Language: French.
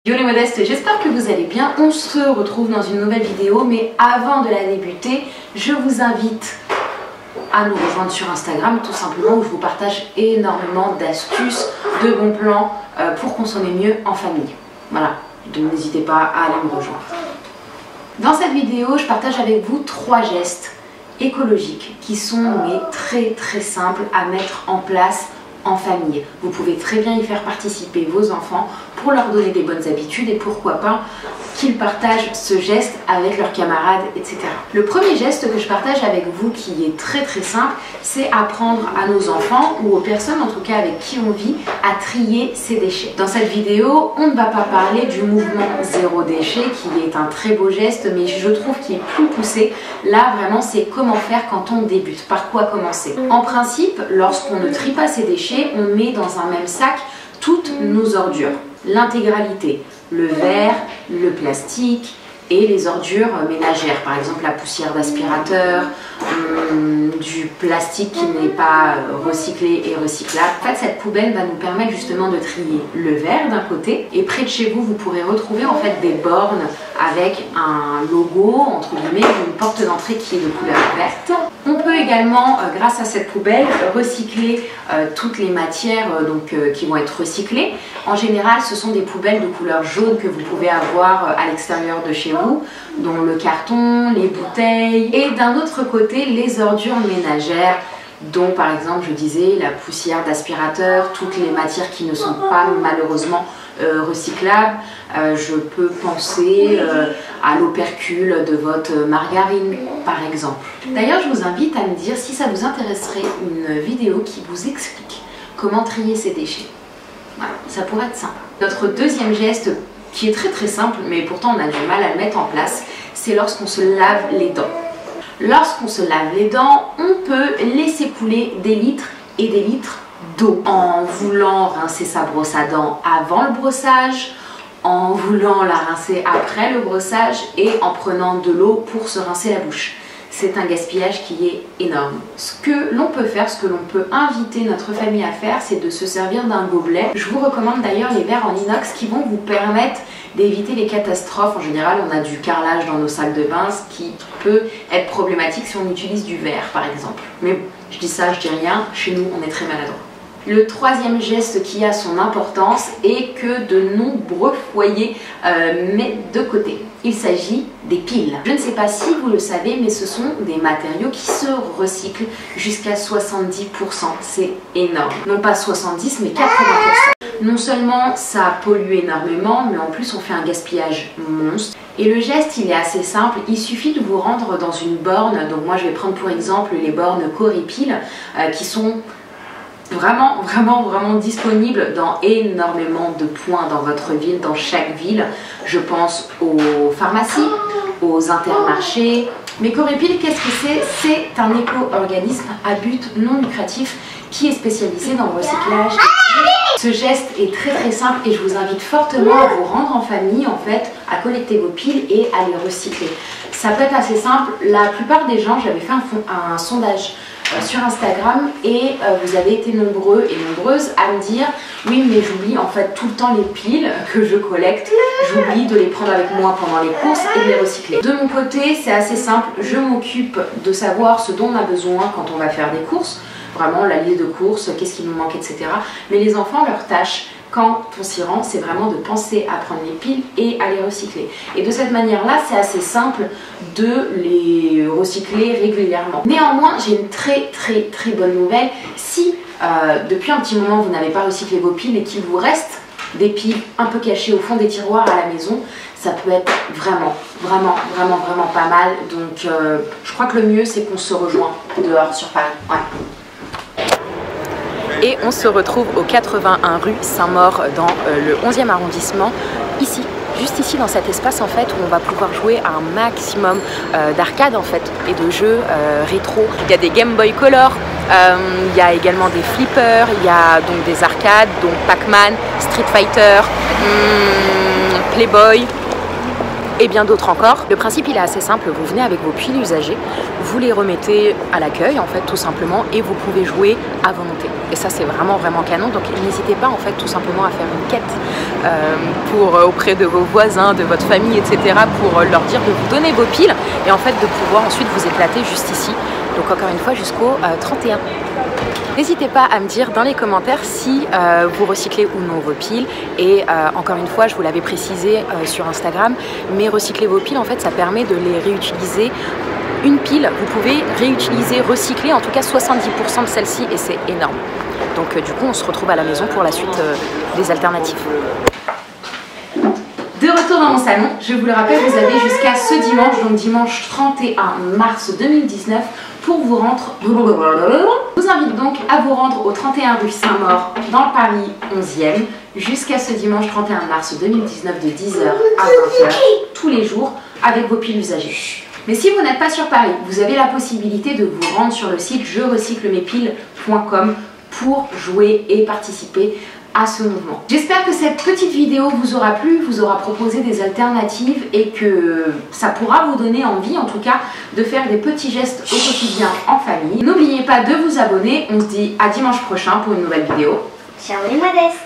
Yo les modestes, j'espère que vous allez bien. On se retrouve dans une nouvelle vidéo, mais avant de la débuter, je vous invite à nous rejoindre sur Instagram, tout simplement, où je vous partage énormément d'astuces, de bons plans pour consommer mieux en famille. Voilà, donc n'hésitez pas à aller me rejoindre. Dans cette vidéo, je partage avec vous 3 gestes écologiques qui sont très simples à mettre en place en famille. Vous pouvez très bien y faire participer vos enfants pour leur donner des bonnes habitudes et pourquoi pas qu'ils partagent ce geste avec leurs camarades, etc. Le premier geste que je partage avec vous qui est très simple, c'est apprendre à nos enfants ou aux personnes en tout cas avec qui on vit à trier ses déchets. Dans cette vidéo, on ne va pas parler du mouvement zéro déchet qui est un très beau geste mais je trouve qu'il est plus poussé. Là vraiment c'est comment faire quand on débute, par quoi commencer. En principe, lorsqu'on ne trie pas ses déchets, on met dans un même sac toutes nos ordures, l'intégralité, le verre, le plastique et les ordures ménagères, par exemple la poussière d'aspirateur, du plastique qui n'est pas recyclé et recyclable. En fait, cette poubelle va nous permettre justement de trier le verre d'un côté et près de chez vous, vous pourrez retrouver en fait des bornes avec un logo, entre guillemets, une porte d'entrée qui est de couleur verte. On peut également, grâce à cette poubelle, recycler toutes les matières qui vont être recyclées. En général, ce sont des poubelles de couleur jaune que vous pouvez avoir à l'extérieur de chez vous, dont le carton, les bouteilles et d'un autre côté, les ordures ménagères, dont par exemple, je disais, la poussière d'aspirateur, toutes les matières qui ne sont pas malheureusement recyclables. Je peux penser à l'opercule de votre margarine par exemple. D'ailleurs, je vous invite à me dire si ça vous intéresserait une vidéo qui vous explique comment trier ces déchets. Voilà, ça pourrait être sympa. Notre deuxième geste qui est très simple mais pourtant on a du mal à le mettre en place, c'est lorsqu'on se lave les dents. Lorsqu'on se lave les dents, on peut laisser couler des litres et des litres d'eau en voulant rincer sa brosse à dents avant le brossage, en voulant la rincer après le brossage et en prenant de l'eau pour se rincer la bouche. C'est un gaspillage qui est énorme. Ce que l'on peut faire, ce que l'on peut inviter notre famille à faire, c'est de se servir d'un gobelet. Je vous recommande d'ailleurs les verres en inox qui vont vous permettre d'éviter les catastrophes. En général, on a du carrelage dans nos salles de bain, ce qui peut être problématique si on utilise du verre par exemple. Mais je dis ça, je dis rien, chez nous on est très maladroit. Le troisième geste qui a son importance et que de nombreux foyers mettent de côté. Il s'agit des piles. Je ne sais pas si vous le savez, mais ce sont des matériaux qui se recyclent jusqu'à 70%. C'est énorme. Non pas 70, mais 80%. Non seulement ça pollue énormément, mais en plus on fait un gaspillage monstre. Et le geste, il est assez simple. Il suffit de vous rendre dans une borne. Donc moi, je vais prendre pour exemple les bornes Coripil qui sont vraiment disponible dans énormément de points dans votre ville, dans chaque ville. Je pense aux pharmacies, aux intermarchés. Mais Coripil, qu'est-ce que c'est? C'est un éco-organisme à but non lucratif qui est spécialisé dans le recyclage. Ce geste est très simple et je vous invite fortement à vous rendre en famille en fait, à collecter vos piles et à les recycler. Ça peut être assez simple. La plupart des gens, j'avais fait un sondage sur Instagram et vous avez été nombreux et nombreuses à me dire oui mais j'oublie en fait tout le temps les piles que je collecte, j'oublie de les prendre avec moi pendant les courses et de les recycler. De mon côté c'est assez simple, je m'occupe de savoir ce dont on a besoin quand on va faire des courses, vraiment la liste de courses, qu'est-ce qui nous manque, etc. Mais les enfants, leur tâche quand on s'y rend, c'est vraiment de penser à prendre les piles et à les recycler. Et de cette manière-là, c'est assez simple de les recycler régulièrement. Néanmoins, j'ai une très bonne nouvelle. Si depuis un petit moment, vous n'avez pas recyclé vos piles et qu'il vous reste des piles un peu cachées au fond des tiroirs à la maison, ça peut être vraiment pas mal. Donc, je crois que le mieux, c'est qu'on se rejoint dehors sur Paris. Ouais. Et on se retrouve au 81 rue Saint-Maur dans le 11e arrondissement, ici, juste ici dans cet espace en fait où on va pouvoir jouer à un maximum d'arcades en fait et de jeux rétro. Il y a des Game Boy Color, il y a également des flippers, il y a donc des arcades, donc Pac-Man, Street Fighter, Playboy et bien d'autres encore. Le principe il est assez simple, vous venez avec vos piles usagées, vous les remettez à l'accueil en fait tout simplement et vous pouvez jouer à volonté. Et ça c'est vraiment canon, donc n'hésitez pas en fait tout simplement à faire une quête auprès de vos voisins, de votre famille, etc. pour leur dire de vous donner vos piles et en fait de pouvoir ensuite vous éclater juste ici. Donc encore une fois jusqu'au 31. N'hésitez pas à me dire dans les commentaires si vous recyclez ou non vos piles et encore une fois je vous l'avais précisé sur Instagram, mais recycler vos piles en fait ça permet de les réutiliser. Une pile, vous pouvez réutiliser, recycler en tout cas 70% de celle-ci et c'est énorme. Donc du coup on se retrouve à la maison pour la suite des alternatives. De retour dans mon salon, je vous le rappelle, vous avez jusqu'à ce dimanche, donc dimanche 31 mars 2019, pour vous rendre. Je vous invite donc à vous rendre au 31 rue Saint-Maur dans le Paris 11e jusqu'à ce dimanche 31 mars 2019 de 10h à 20h tous les jours avec vos piles usagées. Mais si vous n'êtes pas sur Paris, vous avez la possibilité de vous rendre sur le site jerecyclemespiles.com pour jouer et participer à ce mouvement. J'espère que cette petite vidéo vous aura plu, vous aura proposé des alternatives et que ça pourra vous donner envie en tout cas de faire des petits gestes au quotidien en famille. N'oubliez pas de vous abonner, on se dit à dimanche prochain pour une nouvelle vidéo. Ciao les modestes!